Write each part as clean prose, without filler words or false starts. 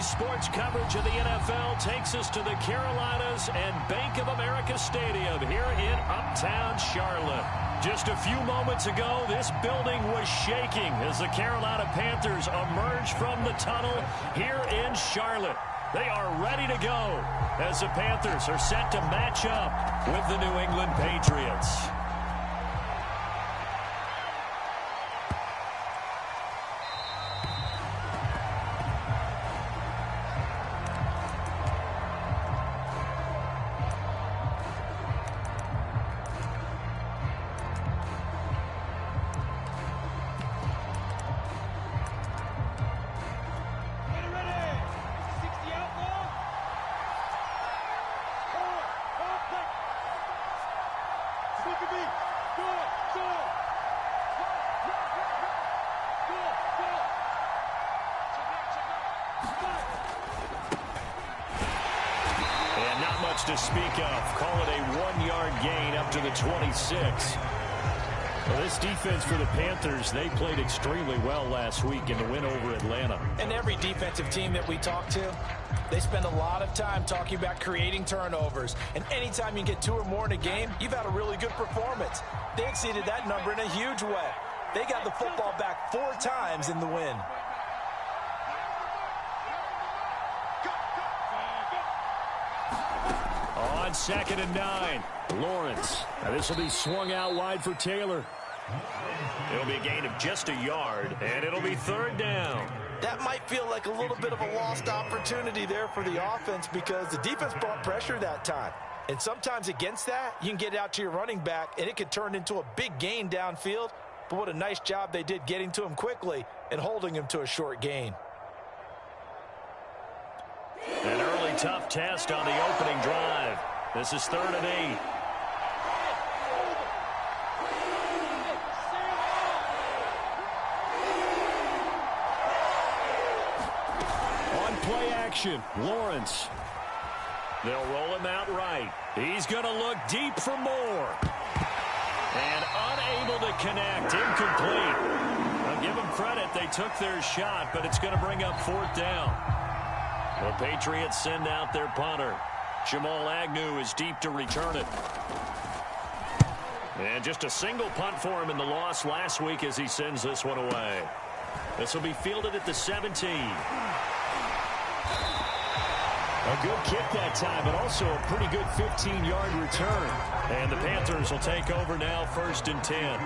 Today's sports coverage of the NFL takes us to the Carolinas and Bank of America Stadium here in Uptown Charlotte. Just a few moments ago, this building was shaking as the Carolina Panthers emerged from the tunnel here in Charlotte. They are ready to go as the Panthers are set to match up with the New England Patriots. To speak of, call it a 1-yard gain up to the 26. Well, this defense for the Panthers, they played extremely well last week in the win over Atlanta. And every defensive team that we talk to, they spend a lot of time talking about creating turnovers. And anytime you get 2 or more in a game, you've had a really good performance. They exceeded that number in a huge way. They got the football back 4 times in the win. On 2nd and 9, Lawrence. Now this will be swung out wide for Taylor. It'll be a gain of just a yard, and it'll be 3rd down. That might feel like a little bit of a lost opportunity there for the offense because the defense brought pressure that time. And sometimes against that, you can get out to your running back, and it could turn into a big gain downfield. But what a nice job they did getting to him quickly and holding him to a short gain. An early tough test on the opening drive. This is 3rd and 8. On play action, Lawrence. They'll roll him out right. He's going to look deep for more. And unable to connect, incomplete. I'll give them credit. They took their shot, but it's going to bring up 4th down. The Patriots send out their punter. Jamal Agnew is deep to return it. And just a single punt for him in the loss last week as he sends this one away. This will be fielded at the 17. A good kick that time, but also a pretty good 15-yard return. And the Panthers will take over now, 1st and 10.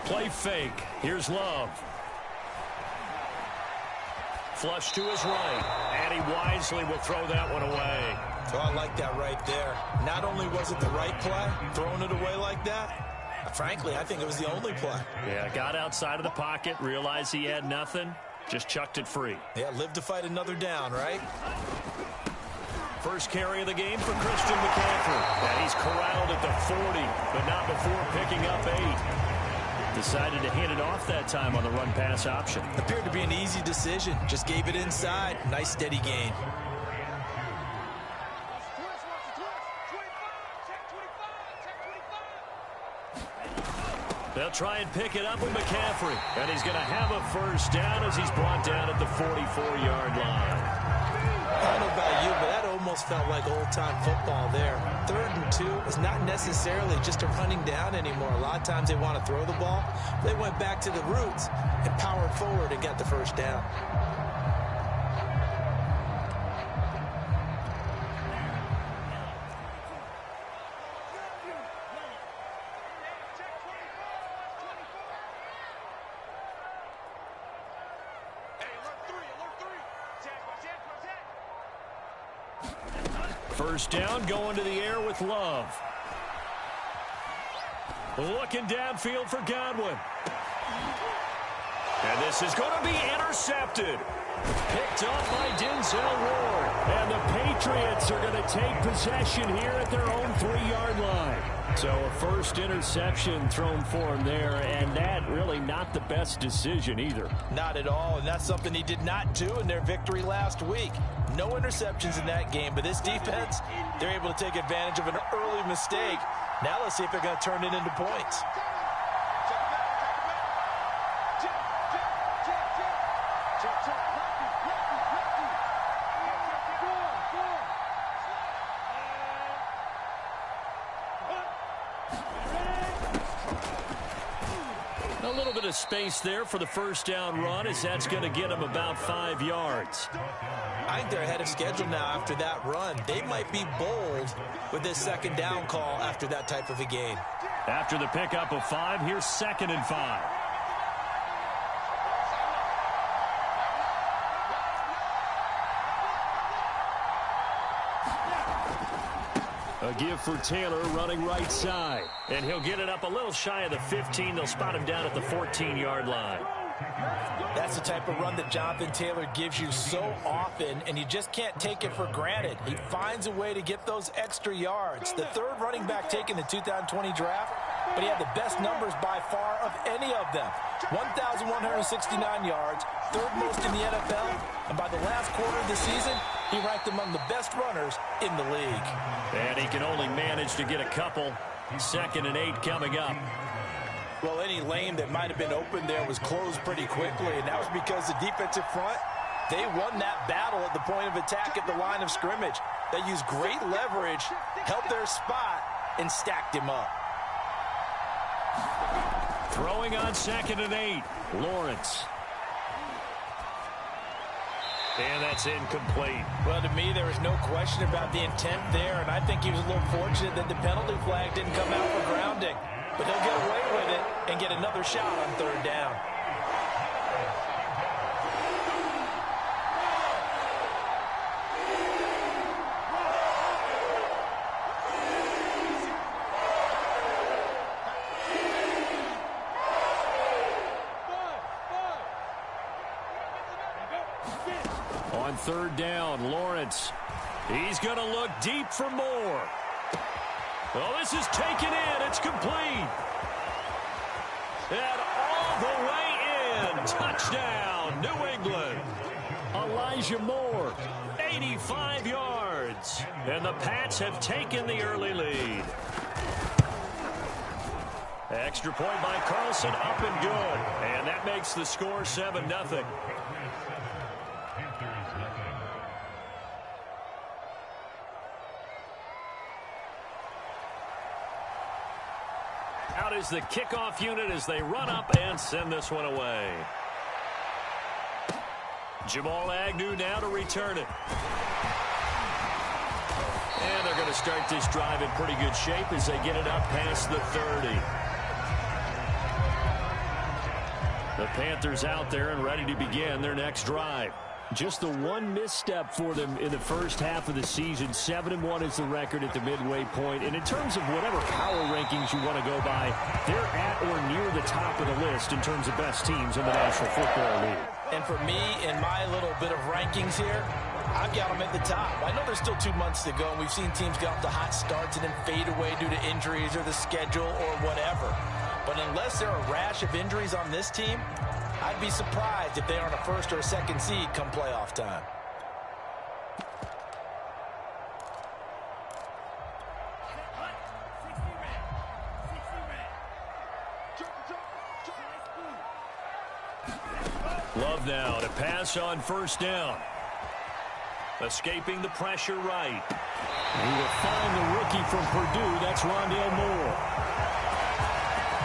Play fake. Here's Love. Flush to his right. And he wisely will throw that one away. So I like that right there. Not only was it the right play, throwing it away like that, frankly, I think it was the only play. Yeah, got outside of the pocket, realized he had nothing, just chucked it free. Yeah, live to fight another down, right? First carry of the game for Christian McCaffrey. And he's corralled at the 40, but not before picking up 8. Decided to hand it off that time on the run-pass option. Appeared to be an easy decision. Just gave it inside. Nice, steady gain. They'll try and pick it up with McCaffrey. And he's going to have a 1st down as he's brought down at the 44-yard line. I don't know about you, but that almost felt like old-time football there. 3rd and 2 is not necessarily just a running down anymore. A lot of times they want to throw the ball. They went back to the roots and powered forward and got the 1st down. First down, going to the air with Love. Looking downfield for Godwin. And this is going to be intercepted. Picked up by Denzel Ward. And the Patriots are going to take possession here at their own 3-yard line. So a first interception thrown for him there, and that really not the best decision either. Not at all, and that's something he did not do in their victory last week. No interceptions in that game, but this defense, they're able to take advantage of an early mistake. Now let's see if they're going to turn it into points. A little bit of space there for the first down run, as that's going to get them about 5 yards. I think they're ahead of schedule now after that run. They might be bold with this second down call after that type of a gain. After the pickup of 5, here's 2nd and 5. A give for Taylor running right side. And he'll get it up a little shy of the 15. They'll spot him down at the 14-yard line. That's the type of run that Jonathan Taylor gives you so often, and you just can't take it for granted. He finds a way to get those extra yards. The third running back taken in the 2020 draft, but he had the best numbers by far of any of them. 1,169 yards, third most in the NFL, and by the last quarter of the season, he ranked among the best runners in the league. And he can only manage to get a couple. 2nd and 8 coming up. Well, any lane that might have been open there was closed pretty quickly, and that was because the defensive front, they won that battle at the point of attack at the line of scrimmage. They used great leverage, held their spot, and stacked him up. Throwing on 2nd and 8, Lawrence. And that's incomplete. Well, to me, there was no question about the intent there, and I think he was a little fortunate that the penalty flag didn't come out for grounding. But he'll get away with it and get another shot on 3rd down. On 3rd down, Lawrence. He's going to look deep for more. Well, this is taken in. It's complete. And all the way in. Touchdown, New England. Elijah Moore, 85 yards. And the Pats have taken the early lead. Extra point by Carlson, up and good. And that makes the score 7-0. Out is the kickoff unit as they run up and send this one away. Jamal Agnew now to return it. And they're going to start this drive in pretty good shape as they get it up past the 30. The Panthers out there and ready to begin their next drive. Just the one misstep for them in the first half of the season. 7-1 is the record at the midway point. And in terms of whatever power rankings you want to go by, they're at or near the top of the list in terms of best teams in the National Football League. And for me, in my little bit of rankings here, I've got them at the top. I know there's still 2 months to go, and we've seen teams get off to hot starts and then fade away due to injuries or the schedule or whatever. But unless there are a rash of injuries on this team, I'd be surprised if they aren't a 1st or a 2nd seed come playoff time. Love now to pass on 1st down. Escaping the pressure right. We will find the rookie from Purdue. That's Rondale Moore.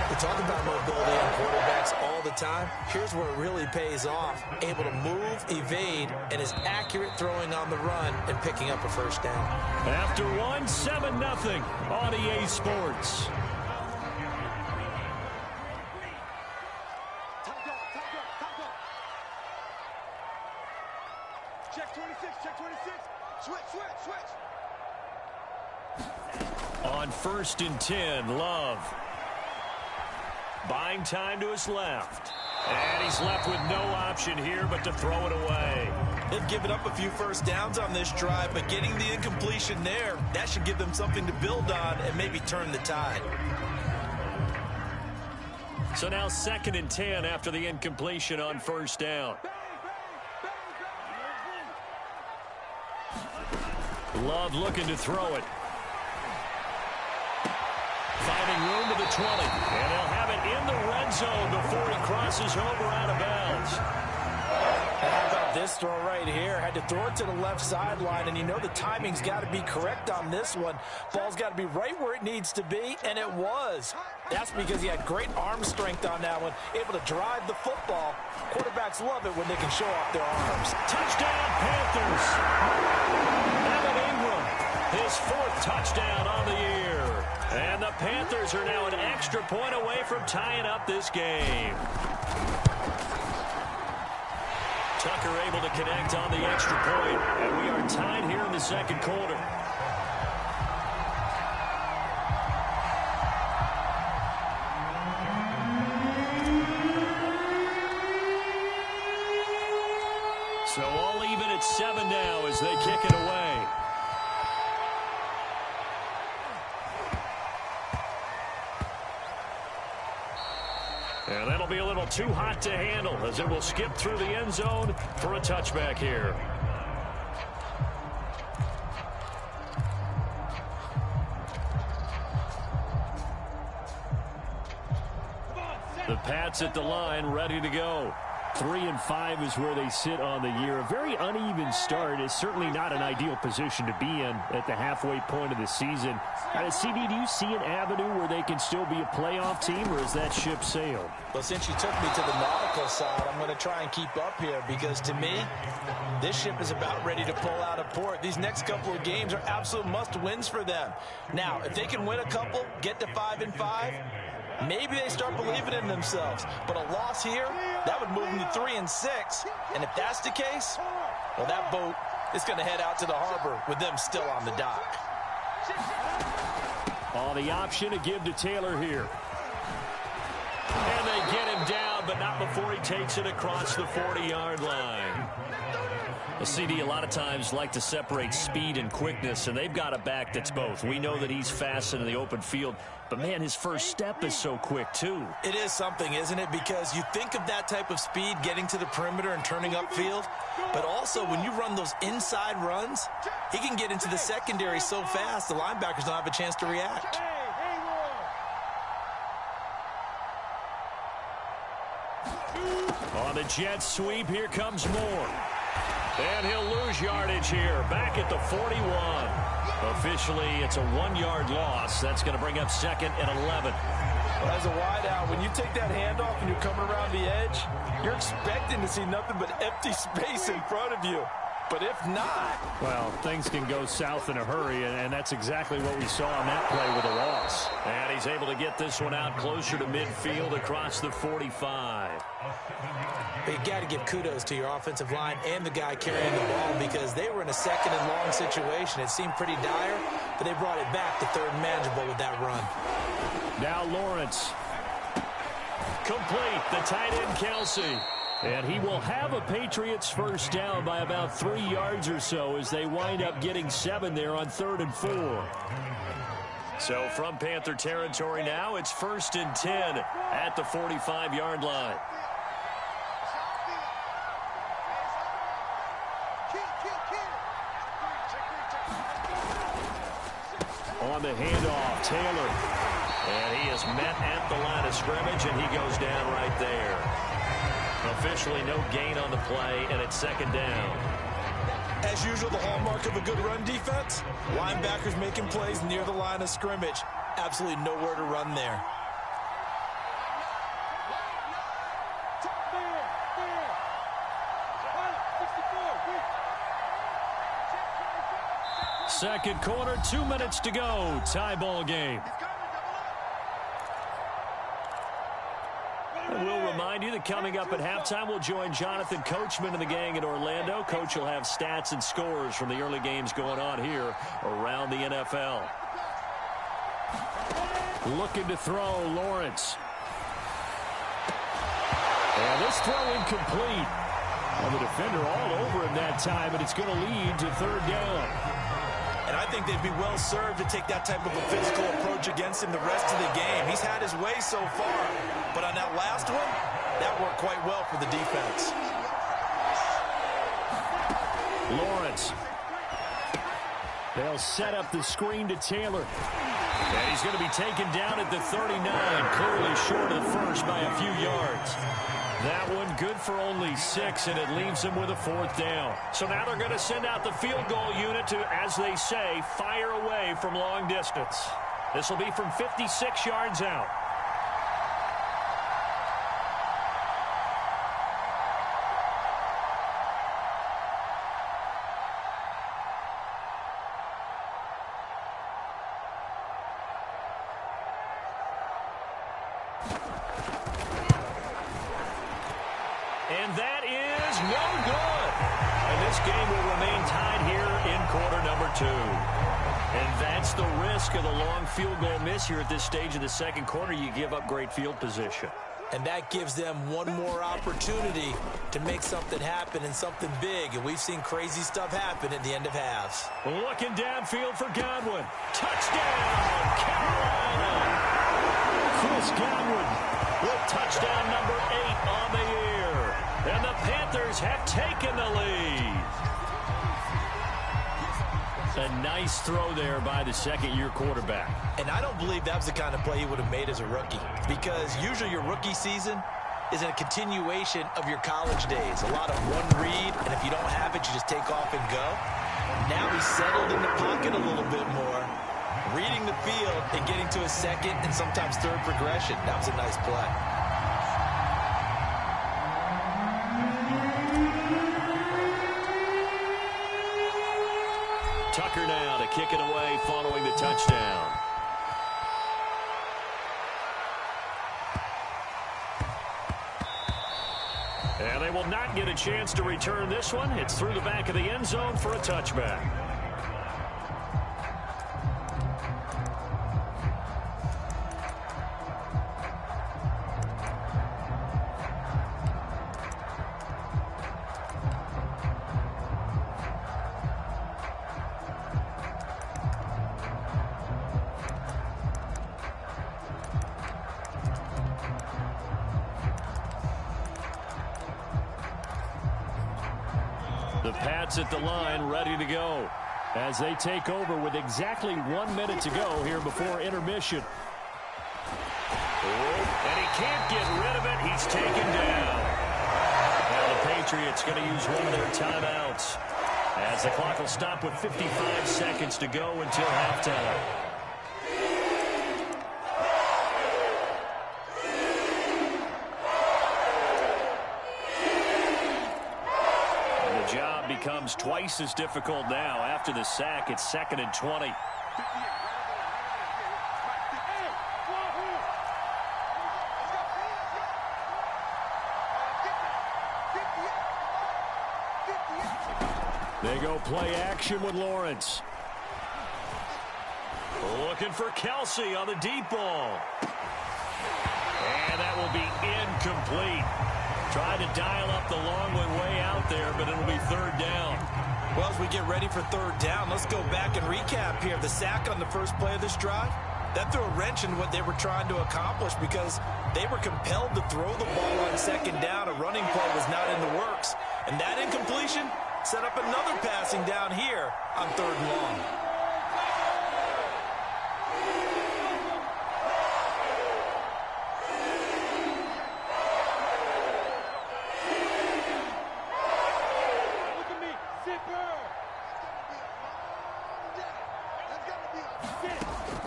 We talk about mobility on quarterbacks all the time. Here's where it really pays off. Able to move, evade, and is accurate throwing on the run and picking up a 1st down. After 7-0 on EA Sports. Check 26, check 26. Switch. On 1st and 10, Love. Buying time to his left. And he's left with no option here but to throw it away. They've given up a few first downs on this drive, but getting the incompletion there, that should give them something to build on and maybe turn the tide. So now 2nd and 10 after the incompletion on first down. Love looking to throw it. Finding room to the 20. And they'll have it in the red zone before he crosses over out of bounds. And how about this throw right here? Had to throw it to the left sideline, and you know the timing's got to be correct on this one. Ball's got to be right where it needs to be, and it was. That's because he had great arm strength on that one, able to drive the football. Quarterbacks love it when they can show off their arms. Touchdown, Panthers. Evan Ingram, his 4th touchdown on the year. And the Panthers are now an extra point away from tying up this game. Tucker able to connect on the extra point, and we are tied here in the 2nd quarter. So all even at 7 now as they kick it away. And that'll be a little too hot to handle as it will skip through the end zone for a touchback here. The Pats at the line, ready to go. 3-5 is where they sit on the year. A very uneven start is certainly not an ideal position to be in at the halfway point of the season. CD, do you see an avenue where they can still be a playoff team, or is that ship sailed? Well, since you took me to the nautical side, I'm going to try and keep up here because, to me, this ship is about ready to pull out of port. These next couple of games are absolute must-wins for them. Now, if they can win a couple, get to 5-5, maybe they start believing in themselves. But a loss here, that would move them to 3-6. And if that's the case, well, that boat is going to head out to the harbor with them still on the dock. On the option to give to Taylor here. And they get him down, but not before he takes it across the 40-yard line. Well, CD, a lot of times like to separate speed and quickness, and they've got a back that's both. We know that he's fast in the open field, but, man, his first step is so quick, too. It is something, isn't it? Because you think of that type of speed getting to the perimeter and turning upfield, but also when you run those inside runs, he can get into the secondary so fast the linebackers don't have a chance to react. On the jet sweep, here comes Moore. And he'll lose yardage here, back at the 41. Officially, it's a 1-yard loss. That's going to bring up 2nd and 11. Well, as a wideout, when you take that handoff and you're coming around the edge, you're expecting to see nothing but empty space in front of you. But if not... well, things can go south in a hurry, and that's exactly what we saw on that play with a loss. And he's able to get this one out closer to midfield across the 45. But you got to give kudos to your offensive line and the guy carrying the ball because they were in a 2nd and long situation. It seemed pretty dire, but they brought it back to 3rd and manageable with that run. Now Lawrence. Complete. The tight end, Kelsey. And he will have a Patriots first down by about 3 yards or so as they wind up getting 7 there on 3rd and 4. So from Panther territory now, it's 1st and 10 at the 45-yard line. On the handoff, Taylor. And he is met at the line of scrimmage, and he goes down right there. Officially no gain on the play, and it's 2nd down. As usual, the hallmark of a good run defense, linebackers making plays near the line of scrimmage. Absolutely nowhere to run there. Second quarter, 2 minutes to go. Tie ball game. We'll remind you that coming up at halftime, we'll join Jonathan Coachman and the gang in Orlando. Coach will have stats and scores from the early games going on here around the NFL. Looking to throw, Lawrence. And This throw incomplete. And the defender all over him that time, and it's going to lead to third down. And I think they'd be well served to take that type of a physical approach against him the rest of the game. He's had his way so far, but on that last one, that worked quite well for the defense. Lawrence. They'll set up the screen to Taylor. And he's going to be taken down at the 39, clearly short of the first by a few yards. That one good for only 6, and it leaves them with a fourth down. So now they're going to send out the field goal unit to, as they say, fire away from long distance. This will be from 56 yards out. And that is no good. And this game will remain tied here in quarter number 2. And that's the risk of the long field goal miss here at this stage of the second quarter. You give up great field position. And that gives them one more opportunity to make something happen and something big. And we've seen crazy stuff happen at the end of halves. Looking downfield for Godwin. Touchdown, Carolina. Chris Godwin with touchdown number 8 on the year. And the Panthers have taken the lead. A nice throw there by the second-year quarterback. And I don't believe that was the kind of play he would have made as a rookie, because usually your rookie season is a continuation of your college days. A lot of one read, and if you don't have it, you just take off and go. Now he's settled in the pocket a little bit more, reading the field and getting to a second and sometimes third progression. That was a nice play. Tucker now to kick it away following the touchdown. And they will not get a chance to return this one. It's through the back of the end zone for a touchback. The Pats at the line, ready to go as they take over with exactly 1 minute to go here before intermission. And he can't get rid of it. He's taken down. Now the Patriots going to use one of their timeouts as the clock will stop with 55 seconds to go until halftime. Becomes twice as difficult now after the sack. It's 2nd and 20. They go play action with Lawrence. Looking for Kelsey on the deep ball. And that will be incomplete. Tried to dial up the long one way out there, but it'll be third down. Well, as we get ready for third down, let's go back and recap here. The sack on the first play of this drive, that threw a wrench in what they were trying to accomplish because they were compelled to throw the ball on second down. A running play was not in the works. And that incompletion set up another passing down here on third and long.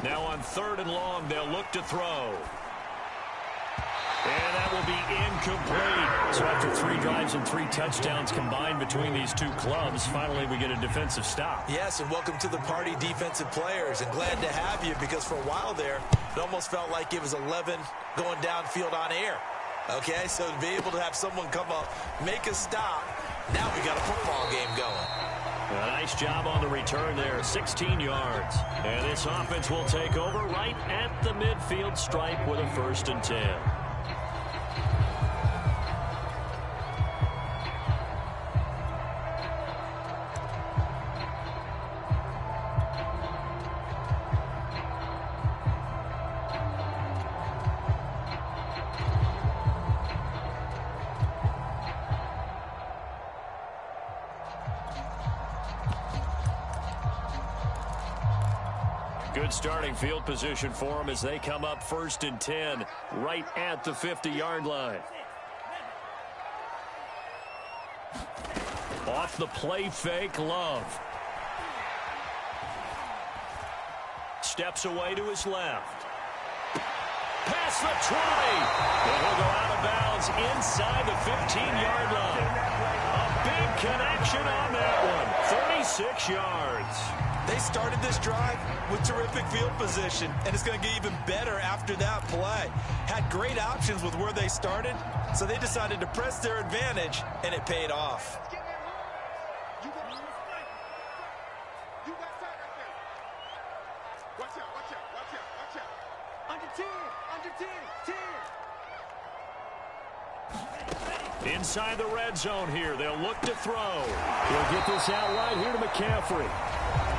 Now on third and long, they'll look to throw. And that will be incomplete. So after 3 drives and 3 touchdowns combined between these two clubs, finally we get a defensive stop. Yes, and welcome to the party, defensive players. And glad to have you, because for a while there, it almost felt like it was 11 going downfield on air. Okay, so to be able to have someone come up, make a stop, now we got a football game going. A nice job on the return there, 16 yards. And this offense will take over right at the midfield stripe with a 1st and 10. Good starting field position for them as they come up 1st and 10 right at the 50-yard line. Off the play fake, Love. Steps away to his left. Past the 20. And he'll go out of bounds inside the 15-yard line. A big connection on that one. 36 yards. They started this drive with terrific field position, and it's going to get even better after that play. Had great options with where they started, so they decided to press their advantage, and it paid off. Inside the red zone here. They'll look to throw. He'll get this out right here to McCaffrey.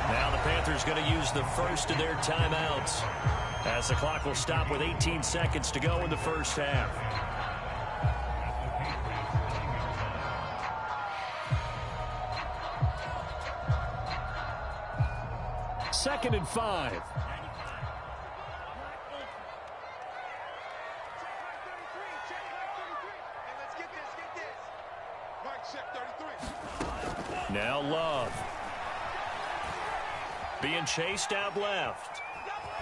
Now the Panthers going to use the first of their timeouts as the clock will stop with 18 seconds to go in the first half. Second and 5. Now Love. Being chased out left.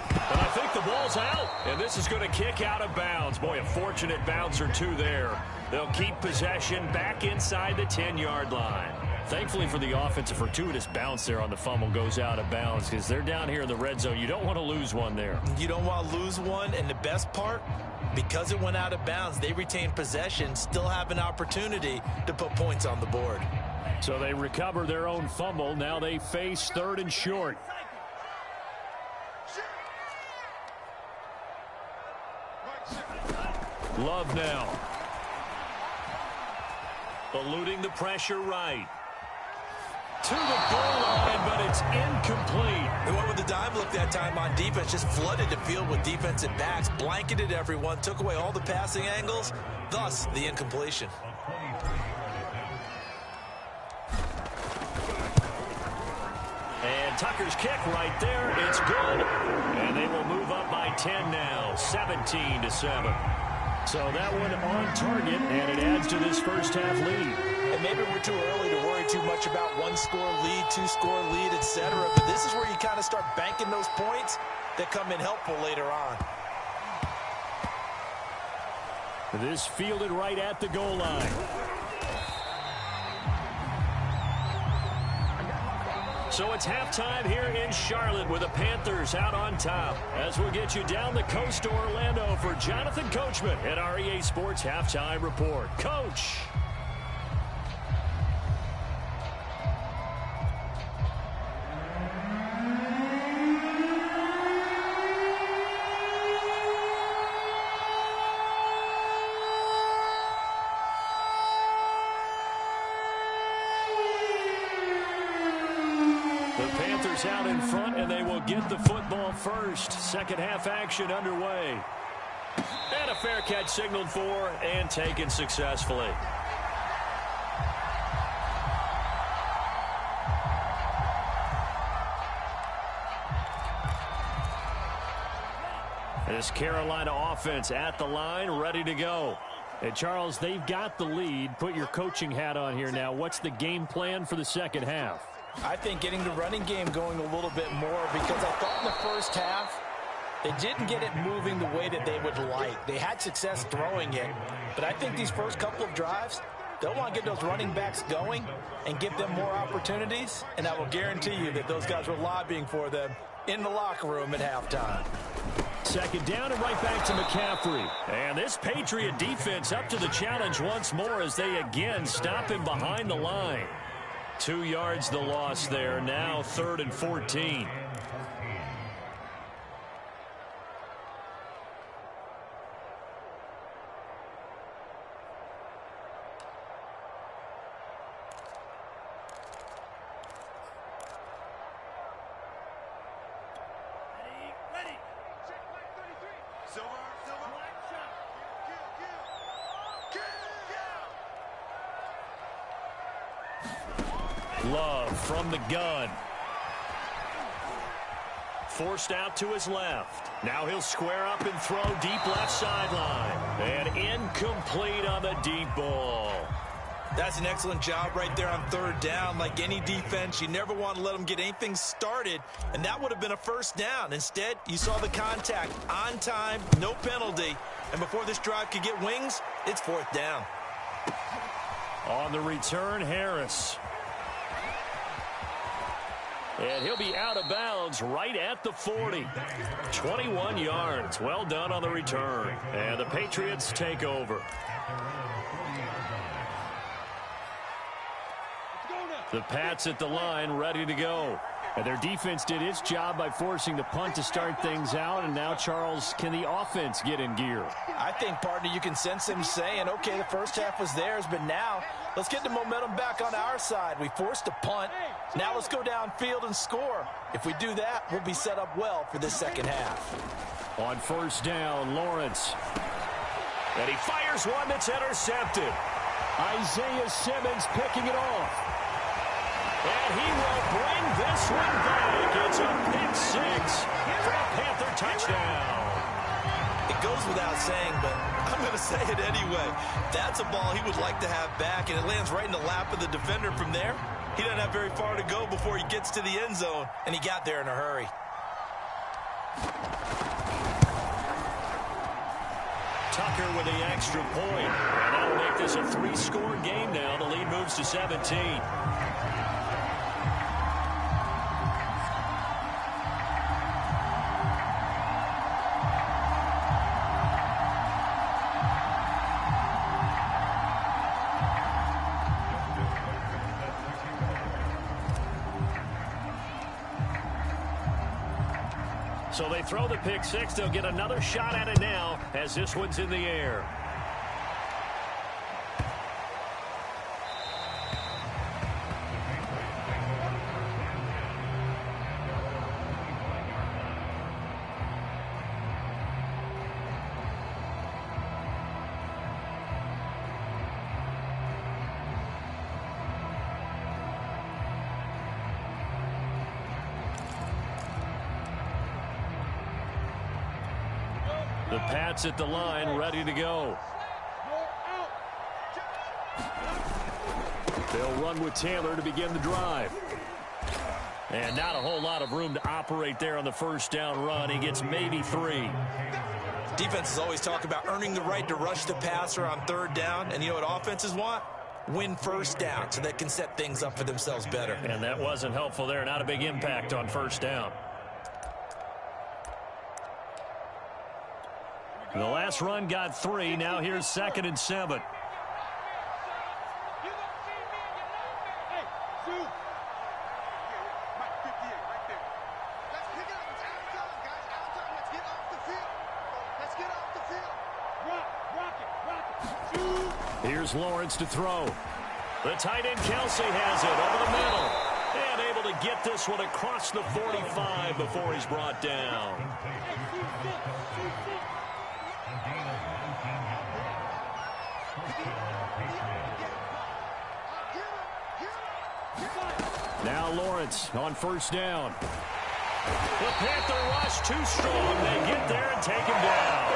But I think the ball's out. And this is going to kick out of bounds. Boy, a fortunate bounce or two there. They'll keep possession back inside the 10-yard line. Thankfully for the offense, a fortuitous bounce there on the fumble goes out of bounds because they're down here in the red zone. You don't want to lose one there. You don't want to lose one, and the best part, because it went out of bounds, they retain possession, still have an opportunity to put points on the board. So they recover their own fumble. Now they face 3rd and short. Love now. Eluding the pressure right. To the goal line, but it's incomplete. They went with the dime look that time on defense, just flooded the field with defensive backs, blanketed everyone, took away all the passing angles, thus the incompletion. And Tucker's kick right there, it's good. And they will move up by 10 now, 17-7. So that one on target, and it adds to this first half lead. And maybe we're too early to worry too much about one-score lead, two-score lead, etc. But this is where you kind of start banking those points that come in helpful later on. This fielded right at the goal line. So it's halftime here in Charlotte with the Panthers out on top. As we'll get you down the coast to Orlando for Jonathan Coachman at our EA Sports Halftime Report. Coach. Out in front, and they will get the football first. Second half action underway. And a fair catch signaled for and taken successfully. This Carolina offense at the line, ready to go. And Charles, they've got the lead. Put your coaching hat on here now. What's the game plan for the second half? I think getting the running game going a little bit more, because I thought in the first half they didn't get it moving the way that they would like. They had success throwing it, but I think these first couple of drives, they'll want to get those running backs going and give them more opportunities, and I will guarantee you that those guys were lobbying for them in the locker room at halftime. Second down and right back to McCaffrey. And this Patriot defense up to the challenge once more as they again stop him behind the line. 2 yards the loss there. Now 3rd and 14. Love from the gun. forced out to his left. Now he'll square up and throw deep left sideline. And incomplete on the deep ball. That's an excellent job right there on third down. Like any defense, you never want to let them get anything started, and that would have been a first down. Instead, you saw the contact on time, no penalty, and before this drive could get wings, it's fourth down. On the return, Harris. And he'll be out of bounds right at the 40. 21 yards. Well done on the return. And the Patriots take over. The Pats at the line, ready to go. And their defense did its job by forcing the punt to start things out. And now, Charles, can the offense get in gear? I think, partner, you can sense them saying, okay, the first half was theirs, but now let's get the momentum back on our side. We forced a punt. Now let's go downfield and score. If we do that, we'll be set up well for this second half. On first down, Lawrence. And he fires one that's intercepted. Isaiah Simmons picking it off. And he will bring this one back. It's a pick six for a Panther touchdown. It goes without saying, but I'm going to say it anyway. That's a ball he would like to have back, and it lands right in the lap of the defender from there. He doesn't have very far to go before he gets to the end zone, and he got there in a hurry. Tucker with the extra point. And that'll make this a three-score game now. The lead moves to 17. So they throw the pick six. They'll get another shot at it now as this one's in the air. The Pats at the line, ready to go. They'll run with Taylor to begin the drive. And not a whole lot of room to operate there on the first down run. He gets maybe 3. Defenses always talk about earning the right to rush the passer on third down. And you know what offenses want? Win first down so they can set things up for themselves better. And that wasn't helpful there. Not a big impact on first down. The last run got 3. Now here's 2nd and 7. Here's Lawrence to throw. The tight end Kelsey has it over the middle. And able to get this one across the 45 before he's brought down. Now Lawrence on first down. The Panther rush too strong. They get there and take him down.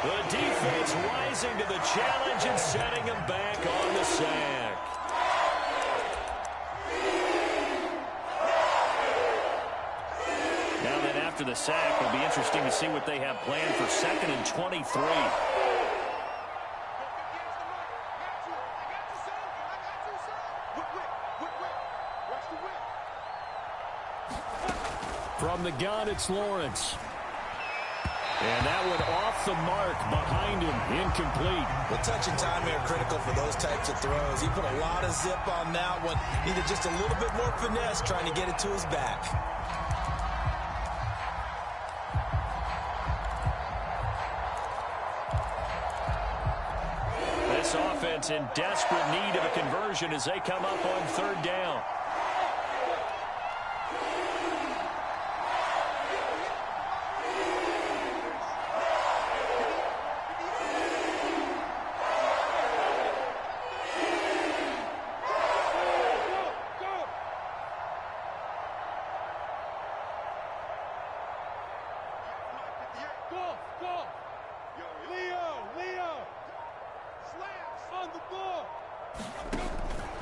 The defense rising to the challenge and setting him back on the sack. Now then after the sack, it'll be interesting to see what they have planned for 2nd and 23. From the gun, it's Lawrence. And that one off the mark behind him, incomplete. Well, touch and time are critical for those types of throws. He put a lot of zip on that one. Needed just a little bit more finesse trying to get it to his back. This offense in desperate need of a conversion as they come up on third down.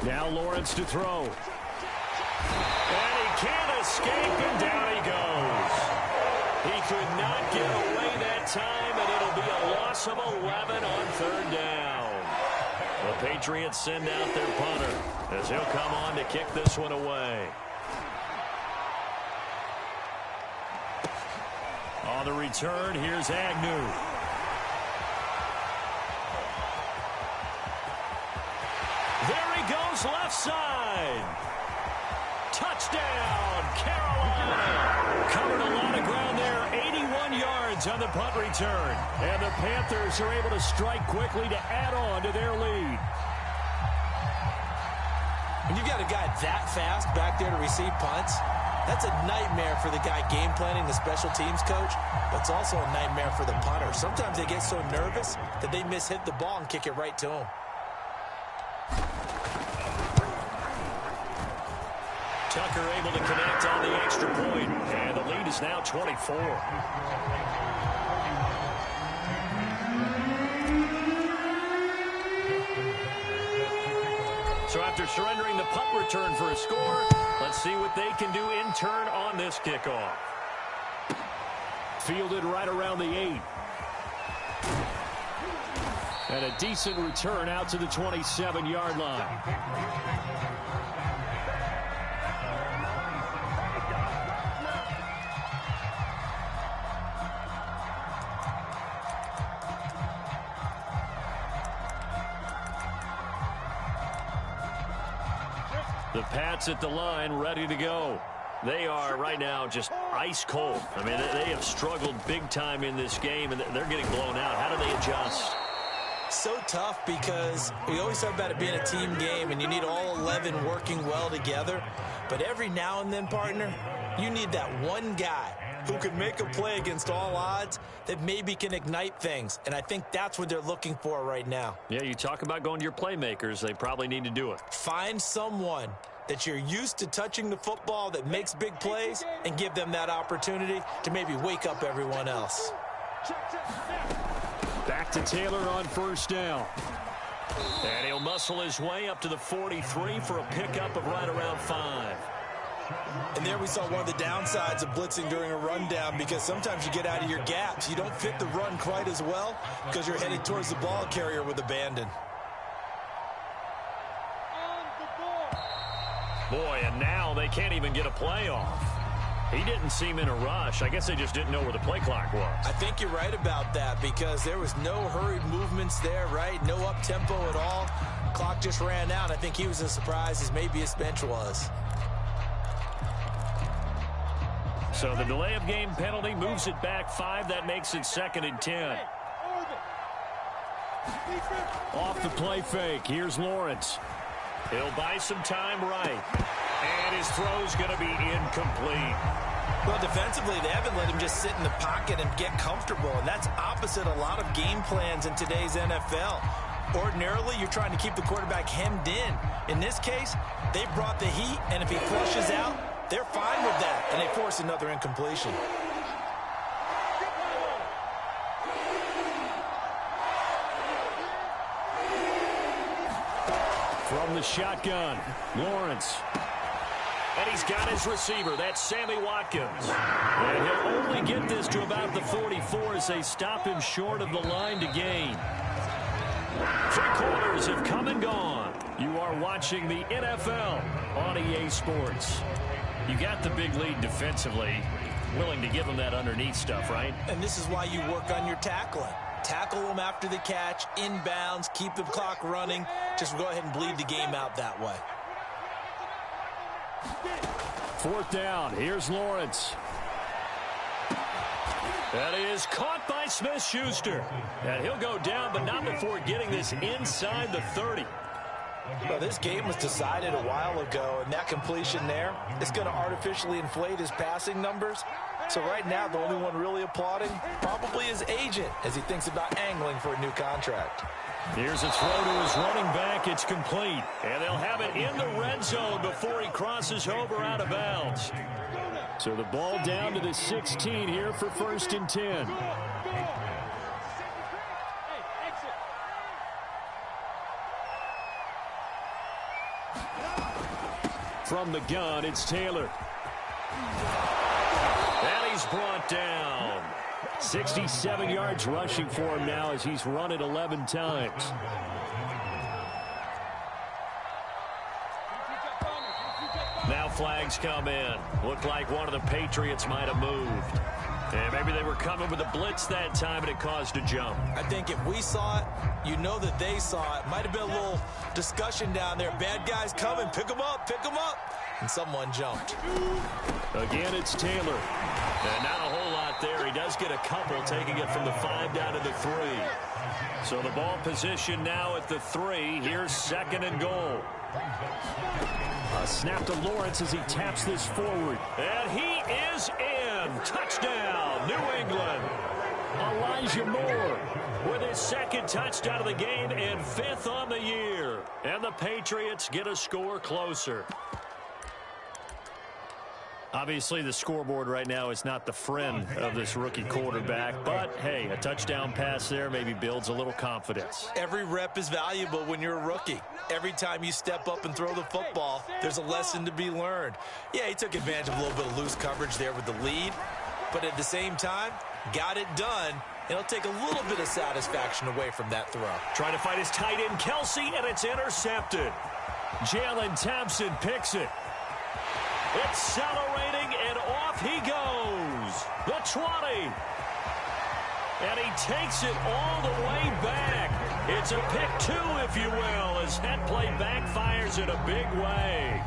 Now Lawrence to throw. And he can't escape, and down he goes. He could not get away that time, and it'll be a loss of 11 on third down. The Patriots send out their punter as he'll come on to kick this one away. On the return, here's Agnew. There he goes, left side. Touchdown, Carolina. Covered a lot of ground there, 81 yards on the punt return. And the Panthers are able to strike quickly to add on to their lead. When you've got a guy that fast back there to receive punts, that's a nightmare for the guy game planning, the special teams coach, but it's also a nightmare for the punter. Sometimes they get so nervous that they mishit the ball and kick it right to him. Tucker able to connect on the extra point, and the lead is now 24. So after surrendering the punt return for a score, let's see what they can do in turn on this kickoff. Fielded right around the 8. And a decent return out to the 27-yard line. The Pats at the line, ready to go. They are right now just ice cold. I mean, they have struggled big time in this game, and they're getting blown out. How do they adjust? So tough because we always talk about it being a team game, and you need all 11 working well together. But every now and then, partner, you need that one guy who can make a play against all odds that maybe can ignite things. And I think that's what they're looking for right now. Yeah, you talk about going to your playmakers. They probably need to do it. Find someone that you're used to touching the football that makes big plays and give them that opportunity to maybe wake up everyone else. Back to Taylor on first down. And he'll muscle his way up to the 43 for a pickup of right around 5. And there we saw one of the downsides of blitzing during a rundown, because sometimes you get out of your gaps. You don't fit the run quite as well because you're headed towards the ball carrier with abandon. Boy, and now they can't even get a play off. He didn't seem in a rush. I guess they just didn't know where the play clock was. I think you're right about that, because there was no hurried movements there, right? No up-tempo at all. Clock just ran out. I think he was as surprised as maybe his bench was. So the delay of game penalty moves it back 5. That makes it 2nd and 10. Off the play fake. Here's Lawrence. He'll buy some time right. And his throw's going to be incomplete. Well, defensively, they haven't let him just sit in the pocket and get comfortable, and that's opposite a lot of game plans in today's NFL. Ordinarily, you're trying to keep the quarterback hemmed in. In this case, they brought the heat, and if he flushes out, they're fine with that, and they force another incompletion. From the shotgun, Lawrence. And he's got his receiver. That's Sammy Watkins. And he'll only get this to about the 44 as they stop him short of the line to gain. 3 quarters have come and gone. You are watching the NFL on EA Sports. You got the big lead defensively. Willing to give them that underneath stuff, right? And this is why you work on your tackling. Tackle them after the catch, inbounds, keep the clock running. Just go ahead and bleed the game out that way. 4th down. Here's Lawrence. That is caught by Smith-Schuster. And he'll go down, but not before getting this inside the 30. Well, this game was decided a while ago, and that completion there is going to artificially inflate his passing numbers. So right now, the only one really applauding probably his agent as he thinks about angling for a new contract. Here's a throw to his running back. It's complete. And they'll have it in the red zone before he crosses over out of bounds. So the ball down to the 16 here for 1st and 10. From the gun, it's Taylor. And he's brought down. 67 yards rushing for him now as he's run it 11 times. Now flags come in. Looked like one of the Patriots might have moved. And maybe they were coming with a blitz that time and it caused a jump. I think if we saw it, you know that they saw it. Might have been a little discussion down there. Bad guys coming. Pick them up. Pick them up. And someone jumped. Again, it's Taylor. And not a whole lot there. He does get a couple, taking it from the 5 down to the 3. So the ball position now at the 3. Here's 2nd and goal. A snap to Lawrence as he taps this forward. And he is in. Touchdown, New England. Elijah Moore with his 2nd touchdown of the game and 5th on the year. And the Patriots get a score closer. Obviously, the scoreboard right now is not the friend of this rookie quarterback. But, hey, a touchdown pass there maybe builds a little confidence. Every rep is valuable when you're a rookie. Every time you step up and throw the football, there's a lesson to be learned. Yeah, he took advantage of a little bit of loose coverage there with the lead. But at the same time, got it done. It'll take a little bit of satisfaction away from that throw. Trying to find his tight end, Kelsey, and it's intercepted. Jalen Thompson picks it. Accelerating, and off he goes. The 20. And he takes it all the way back. It's a pick 2, if you will, as that play backfires in a big way.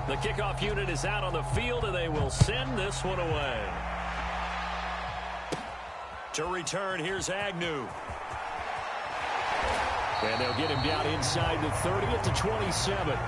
The kickoff unit is out on the field, and they will send this one away. To return, here's Agnew. And they'll get him down inside the 30 at the 27.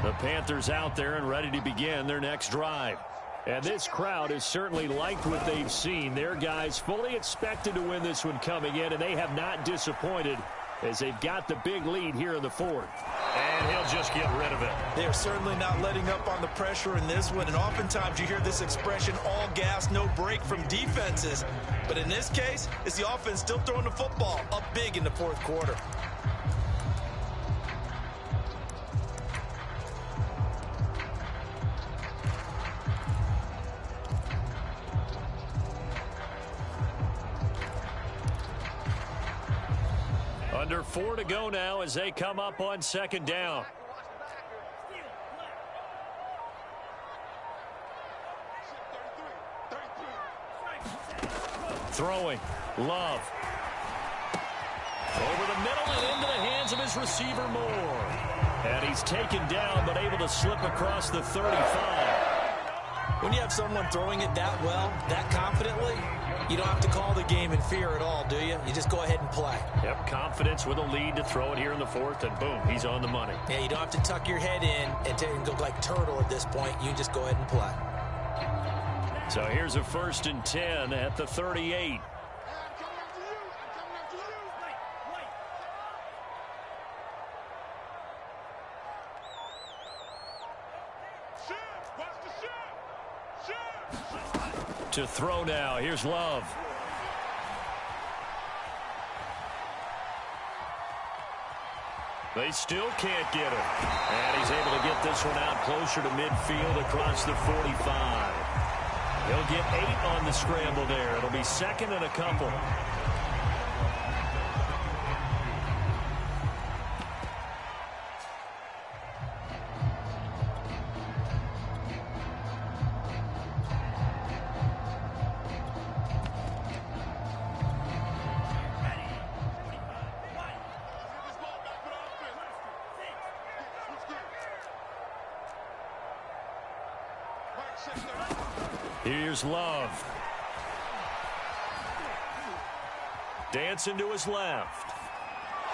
The Panthers out there and ready to begin their next drive. And this crowd has certainly liked what they've seen. Their guys fully expected to win this one coming in, and they have not disappointed as they've got the big lead here in the 4th. And he'll just get rid of it. They're certainly not letting up on the pressure in this one. And oftentimes you hear this expression, all gas, no break from defenses. But in this case, it's the offense still throwing the football up big in the 4th quarter. Under 4 to go now as they come up on 2nd down. Throwing. Love. Over the middle and into the hands of his receiver Moore. And he's taken down but able to slip across the 35. When you have someone throwing it that well, that confidently, you don't have to call the game in fear at all, do you? You just go ahead and play. Yep, confidence with a lead to throw it here in the 4th, and boom, he's on the money. Yeah, you don't have to tuck your head in and go like turtle at this point. You just go ahead and play. So here's a 1st and 10 at the 38. To throw now. Here's Love. They still can't get him. And he's able to get this one out closer to midfield across the 45. He'll get 8 on the scramble there. It'll be 2nd and a couple. Here's Love. Dancing to his left.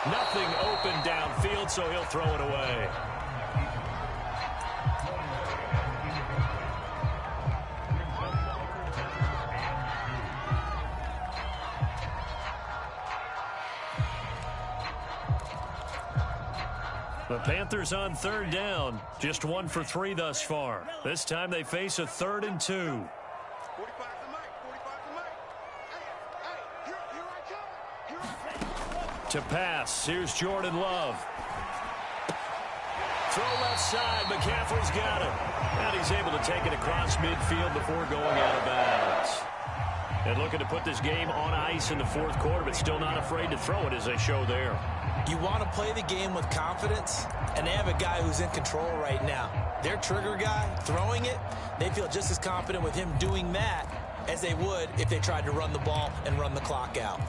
Nothing open downfield, so he'll throw it away. The Panthers on third down, just 1 for 3 thus far. This time they face a 3rd and 2. 45 to Mike. 45 to Mike. Hey, here I come. To pass, here's Jordan Love. Throw left side, McCaffrey's got it. And he's able to take it across midfield before going out of bounds. And looking to put this game on ice in the 4th quarter, but still not afraid to throw it as they show there. You want to play the game with confidence, and they have a guy who's in control right now. Their trigger guy, throwing it, they feel just as confident with him doing that as they would if they tried to run the ball and run the clock out.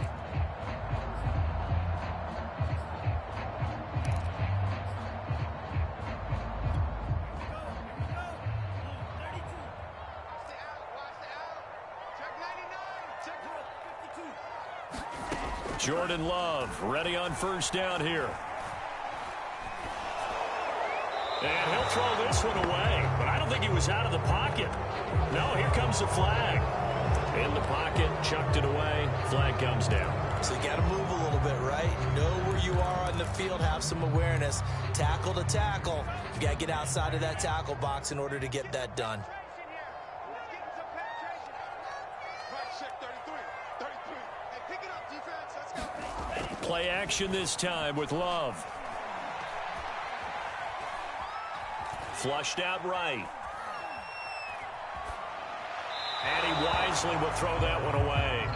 Jordan Love ready on first down here. And he'll throw this one away, but I don't think he was out of the pocket. No, here comes the flag. In the pocket, chucked it away, flag comes down. So you got to move a little bit, right? Know where you are on the field, have some awareness. Tackle to tackle. You got to get outside of that tackle box in order to get that done. Play action this time with Love. Flushed out right. And he wisely will throw that one away.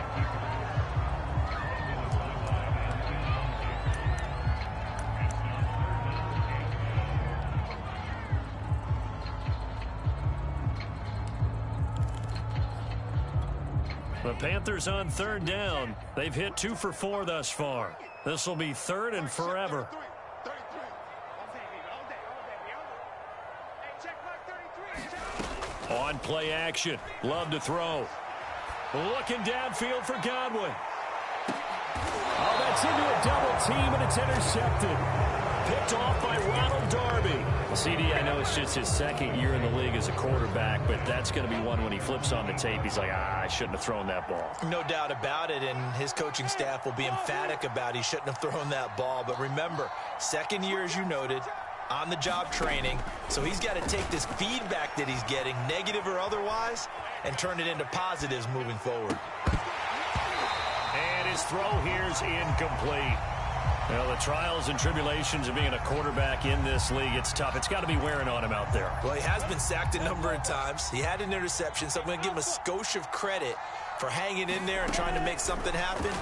The Panthers on third down. They've hit 2 for 4 thus far. This will be 3rd and forever. On play action. Love to throw. Looking downfield for Godwin. Oh, that's into a double team, and it's intercepted. Picked off by Ronald Darby. CD, I know it's just his 2nd year in the league as a quarterback, but that's going to be one when he flips on the tape. He's like, I shouldn't have thrown that ball. No doubt about it, and his coaching staff will be emphatic about he shouldn't have thrown that ball. But remember, 2nd year, as you noted, on-the-job training. So he's got to take this feedback that he's getting, negative or otherwise, and turn it into positives moving forward. And his throw here's incomplete. Well, the trials and tribulations of being a quarterback in this league, it's tough. It's got to be wearing on him out there. Well, he has been sacked a number of times. He had an interception, so I'm going to give him a skosh of credit for hanging in there and trying to make something happen,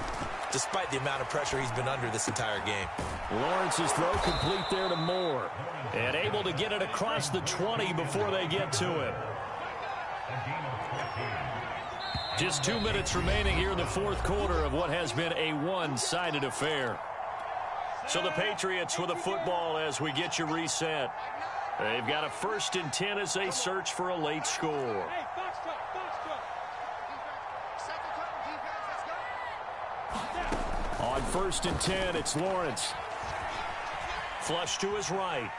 despite the amount of pressure he's been under this entire game. Lawrence's throw complete there to Moore. And able to get it across the 20 before they get to him. Just 2 minutes remaining here in the 4th quarter of what has been a one-sided affair. So the Patriots with a football as we get you reset. They've got a 1st and 10 as they search for a late score. On 1st and 10, it's Lawrence. Flush to his right.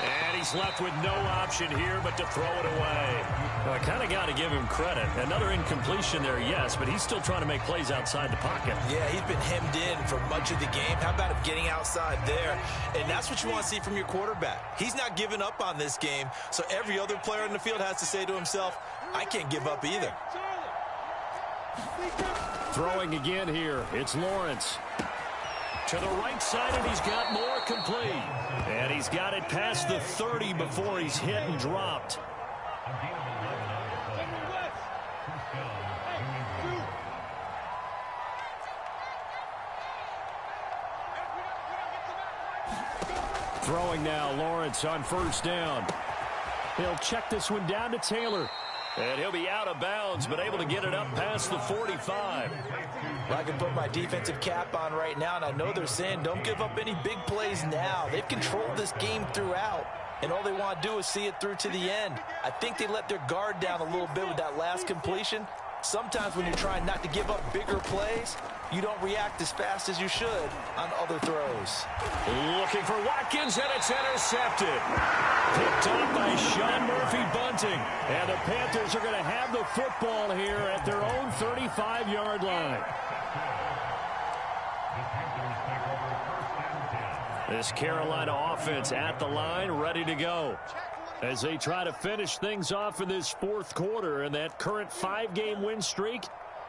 And he's left with no option here but to throw it away. Well, I kind of got to give him credit. Another incompletion there, yes, but he's still trying to make plays outside the pocket. Yeah, he's been hemmed in for much of the game. How about him getting outside there? And that's what you want to see from your quarterback. He's not giving up on this game, so every other player in the field has to say to himself, I can't give up either. Throwing again here, it's Lawrence. To the right side, and he's got Moore complete. And he's got it past the 30 before he's hit and dropped. Throwing now, Lawrence on 1st down. He'll check this one down to Taylor. And he'll be out of bounds, but able to get it up past the 45. Well, I can put my defensive cap on right now, and I know they're saying don't give up any big plays now. They've controlled this game throughout, and all they want to do is see it through to the end. I think they let their guard down a little bit with that last completion. Sometimes when you're trying not to give up bigger plays, you don't react as fast as you should on other throws. Looking for Watkins, and it's intercepted. Picked up by Sean Murphy-Bunting. And the Panthers are going to have the football here at their own 35-yard line. This Carolina offense at the line, ready to go as they try to finish things off in this fourth quarter. And that current 5-game win streak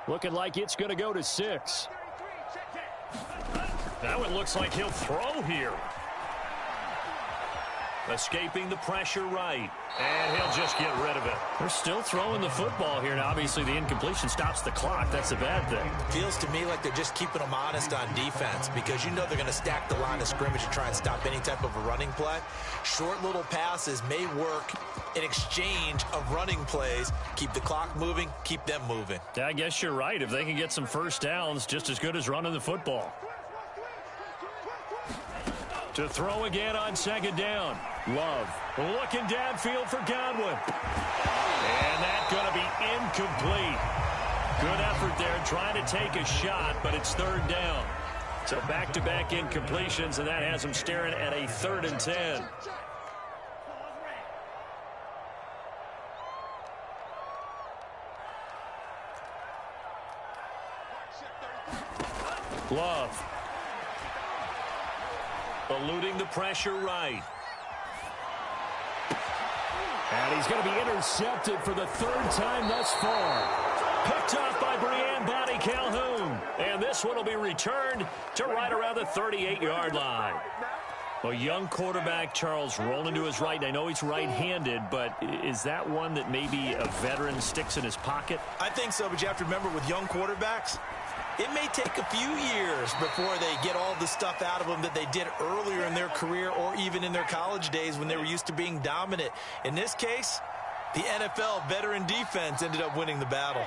looking like it's going to go to 6. Now it looks like he'll throw here. Escaping the pressure right. And he'll just get rid of it. They're still throwing the football here. Now, obviously, the incompletion stops the clock. That's a bad thing. Feels to me like they're just keeping them honest on defense because you know they're going to stack the line of scrimmage and try and stop any type of a running play. Short little passes may work in exchange of running plays. Keep the clock moving, keep them moving. Yeah, I guess you're right. If they can get some first downs, just as good as running the football. To throw again on second down. Love looking downfield for Godwin. And that's going to be incomplete. Good effort there trying to take a shot, but it's third down. So back-to-back incompletions, and that has them staring at a 3rd and 10. Love. Eluding the pressure right. And he's going to be intercepted for the 3rd time thus far. Picked off by Brianne Bonnie Calhoun. And this one will be returned to right around the 38-yard line. A young quarterback, Charles, rolling to his right. And I know he's right-handed, but is that one that maybe a veteran sticks in his pocket? I think so, but you have to remember with young quarterbacks, it may take a few years before they get all the stuff out of them that they did earlier in their career or even in their college days when they were used to being dominant. In this case, the NFL veteran defense ended up winning the battle.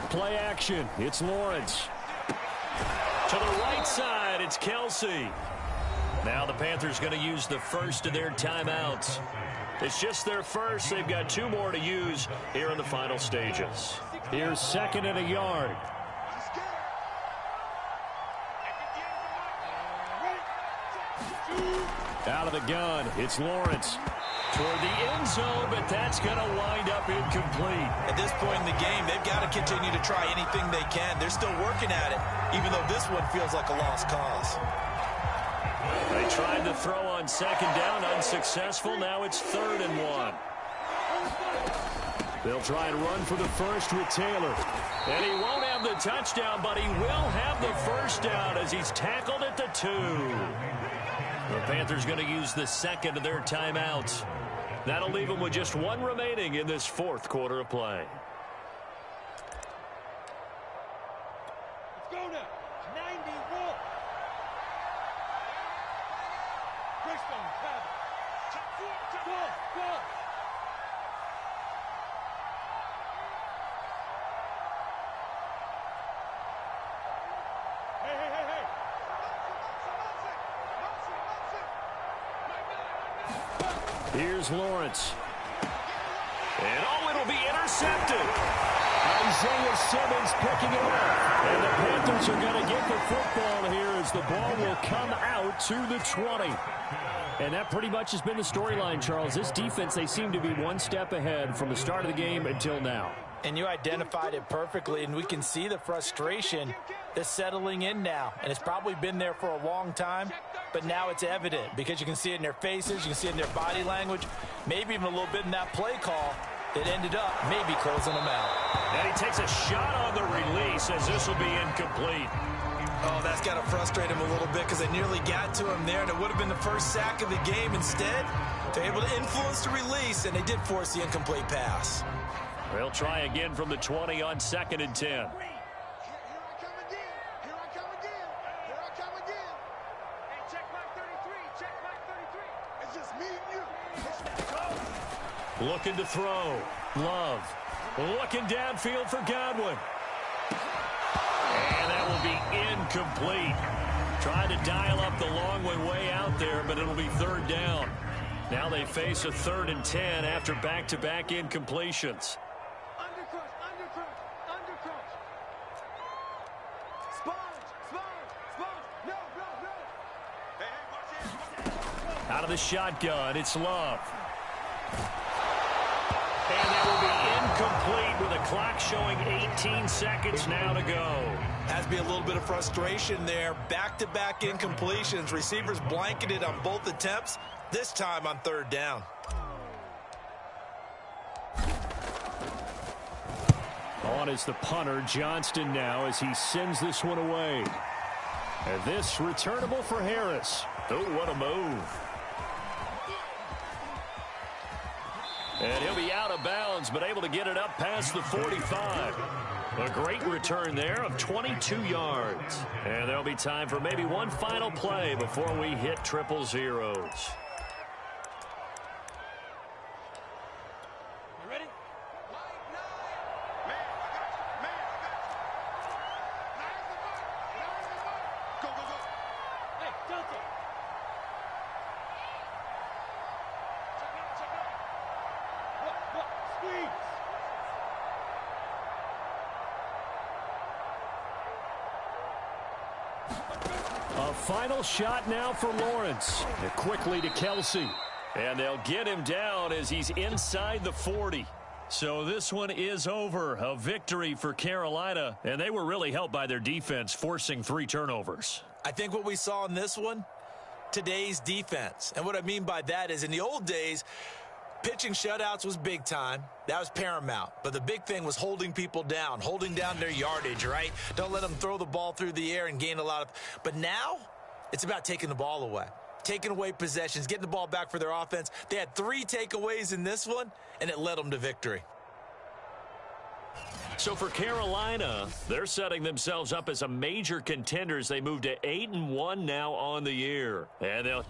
Play action. It's Lawrence. To the right side, it's Kelsey. Now the Panthers going to use the first of their timeouts. It's just their first. They've got 2 more to use here in the final stages. Here's 2nd and a yard. Out of the gun, it's Lawrence. Toward the end zone, but that's going to wind up incomplete. At this point in the game, they've got to continue to try anything they can. They're still working at it, even though this one feels like a lost cause. They tried to throw on second down, unsuccessful. Now it's 3rd and 1. They'll try and run for the first with Taylor. And he won't have the touchdown, but he will have the first down as he's tackled at the 2. The Panthers going to use the 2nd of their timeouts. That'll leave them with just 1 remaining in this 4th quarter of play. Let's go now. 91. Christian, go. Hey. Here's Lawrence. And it'll be intercepted. Isaiah Simmons picking it up. And the Panthers are going to get the football here as the ball will come out to the 20. And that pretty much has been the storyline, Charles. This defense, they seem to be 1 step ahead from the start of the game until now. And you identified it perfectly, and we can see the frustration that's settling in now. And it's probably been there for a long time, but now it's evident because you can see it in their faces, you can see it in their body language, maybe even a little bit in that play call that ended up maybe closing them out. And he takes a shot on the release as this will be incomplete. Oh, that's got to frustrate him a little bit because they nearly got to him there, and it would have been the first sack of the game. Instead, they're able to influence the release, and they did force the incomplete pass. They'll try again from the 20 on 2nd and 10. Here I come again. Hey, check Mike 33. It's just me and you. Looking to throw. Love. Looking downfield for Godwin. And that will be incomplete. Trying to dial up the long one way out there, but it'll be 3rd down. Now they face a 3rd and 10 after back-to-back incompletions. Undercrunch. Sponge. No. Hey, watch it. Out of the shotgun, it's Love. And that will be incomplete with a clock showing 18 seconds now to go. Has to be a little bit of frustration there. Back-to-back incompletions. Receivers blanketed on both attempts, this time on third down. On is the punter, Johnston, now as he sends this one away. And this returnable for Harris. Oh, what a move. And he'll be out of bounds, but able to get it up past the 45. A great return there of 22 yards. And there'll be time for maybe one final play before we hit triple zeros. You ready? Man, I got you. Now's the fight. Go, go, go. Hey, Delta. Check out. What? Squeeze. A final shot now for Lawrence. And quickly to Kelsey. And they'll get him down as he's inside the 40. So this one is over. A victory for Carolina. And they were really helped by their defense, forcing 3 turnovers. I think what we saw in this one, today's defense. And what I mean by that is in the old days, pitching shutouts was big time. That was paramount. But the big thing was holding people down, holding down their yardage, right? Don't let them throw the ball through the air and gain a lot of... But now, it's about taking the ball away. Taking away possessions, getting the ball back for their offense. They had 3 takeaways in this one, and it led them to victory. So for Carolina, they're setting themselves up as a major contender as they move to 8-1 now on the year. And they'll...